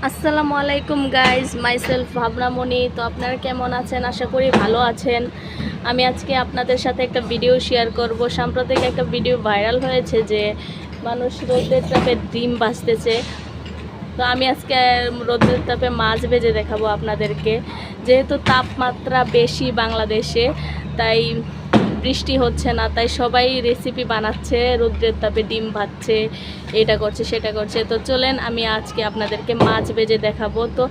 আসসালামু আলাইকুম guys, myself ভাবনামণি। তো আপনারা কেমন আছেন? আশা করি ভালো আছেন। আমি আজকে আপনাদের সাথে একটা ভিডিও শেয়ার করব। সাম্প্রতিক একটা ভিডিও ভাইরাল হয়েছে যে মানুষ রোদের তাপে ডিম ভাজতেছে। তো আমি আজকে রোদের তাপে মাছ ভেজে দেখাবো আপনাদেরকে। যেহেতু তাপমাত্রা বেশি বাংলাদেশে, তাই বৃষ্টি হচ্ছে না, তাই সবাই রেসিপি বানাচ্ছে, রোদ্রের তাপে ডিম ভাজছে, এটা করছে সেটা করছে। তো চলেন আমি আজকে আপনাদেরকে মাছ ভেজে দেখাবো। তো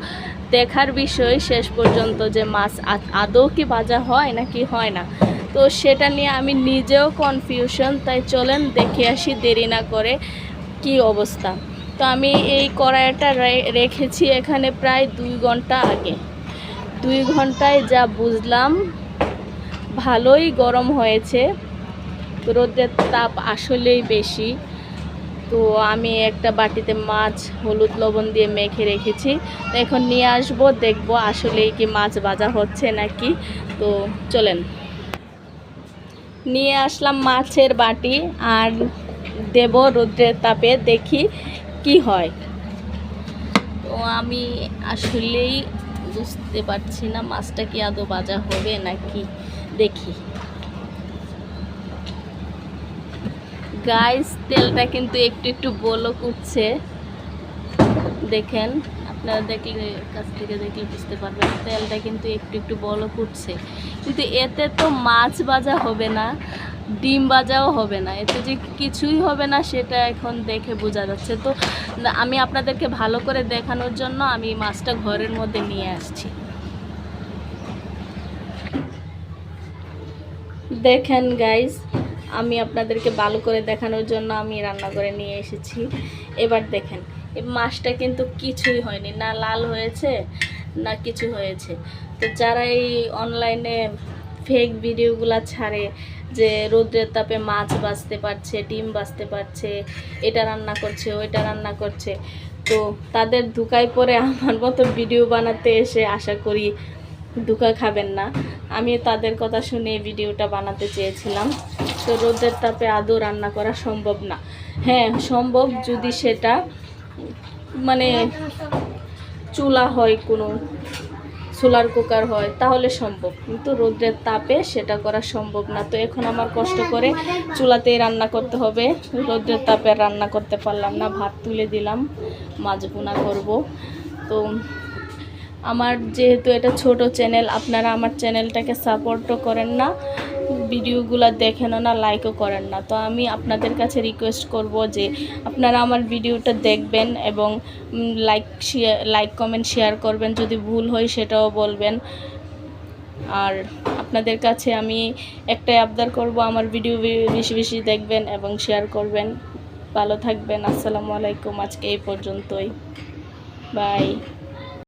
দেখার বিষয় শেষ পর্যন্ত যে মাছ আদৌ কি ভাজা হয় নাকি হয় না, তো সেটা নিয়ে আমি নিজেও কনফিউশন। তাই চলেন দেখে আসি দেরি না করে কি অবস্থা। তো আমি এই কড়াইটা রেখেছি এখানে প্রায় 2 ঘন্টা আগে। 2 ঘন্টায় যা বুঝলাম ভালোই গরম হয়েছে। রোদের তাপ আসলেই বেশি। তো আমি একটা বাটিতে মাছ হলুদ লবণ দিয়ে মেখে রেখেছি। তো এখন নিয়ে আসবো, দেখবো আসলেই কি মাছ ভাজা হচ্ছে নাকি। তো চলেন নিয়ে আসলাম মাছের বাটি আর দেব রোদ্রের তাপে, দেখি কি হয়। তো আমি আসলেই বুঝতে পারছি না মাছটা কি আদৌ ভাজা হবে নাকি, দেখি। গাইস, তেলটা কিন্তু একটু একটু বলক উঠছে, দেখেন। আপনারা দেখলে, কাছ থেকে দেখলে বুঝতে পারবেন তেলটা কিন্তু একটু একটু বলক উঠছে। কিন্তু এতে তো মাছ ভাজা হবে না, ডিম ভাজাও হবে না, এতে যে কিছুই হবে না সেটা এখন দেখে বোঝা যাচ্ছে। তো আমি আপনাদেরকে ভালো করে দেখানোর জন্য আমি মাছটা ঘরের মধ্যে নিয়ে আসছি। দেখেন গাইস, আমি আপনাদেরকে ভালো করে দেখানোর জন্য আমি রান্না করে নিয়ে এসেছি। এবার দেখেন, এই মাছটা কিন্তু কিছুই হয়নি, না লাল হয়েছে না কিছু হয়েছে। তো যারা এই অনলাইনে ফেক ভিডিওগুলো ছাড়ে যে রোদ্রের তাপে মাছ ভাজতে পারছে, ডিম ভাজতে পারছে, এটা রান্না করছে ওইটা রান্না করছে, তো তাদের ধোঁকায় পড়ে আমার মতো ভিডিও বানাতে এসে আশা করি ধোঁকা খাবেন না। আমি তাদের কথা শুনে ভিডিওটা বানাতে চেয়েছিলাম। তো রোদের তাপে আদৌ রান্না করা সম্ভব না। হ্যাঁ সম্ভব, যদি সেটা মানে চুলা হয়, কোনো সোলার কুকার হয়, তাহলে সম্ভব, কিন্তু রোদের তাপে সেটা করা সম্ভব না। তো এখন আমার কষ্ট করে চুলাতেই রান্না করতে হবে, রোদের তাপে রান্না করতে পারলাম না। ভাত তুলে দিলাম, মাছ ভুনা করব। তো আমার যেহেতু এটা ছোট চ্যানেল, আপনারা আমার চ্যানেলটাকে সাপোর্টও করেন না, ভিডিওগুলো দেখেনও না, লাইকও করেন না। তো আমি আপনাদের কাছে রিকোয়েস্ট করব যে আপনারা আমার ভিডিওটা দেখবেন এবং লাইক কমেন্ট শেয়ার করবেন, যদি ভুল হয় সেটাও বলবেন। আর আপনাদের কাছে আমি একটাই আবদার করব, আমার ভিডিও বেশি বেশি দেখবেন এবং শেয়ার করবেন। ভালো থাকবেন। আসসালামু আলাইকুম। আজকে এই পর্যন্তই, বাই।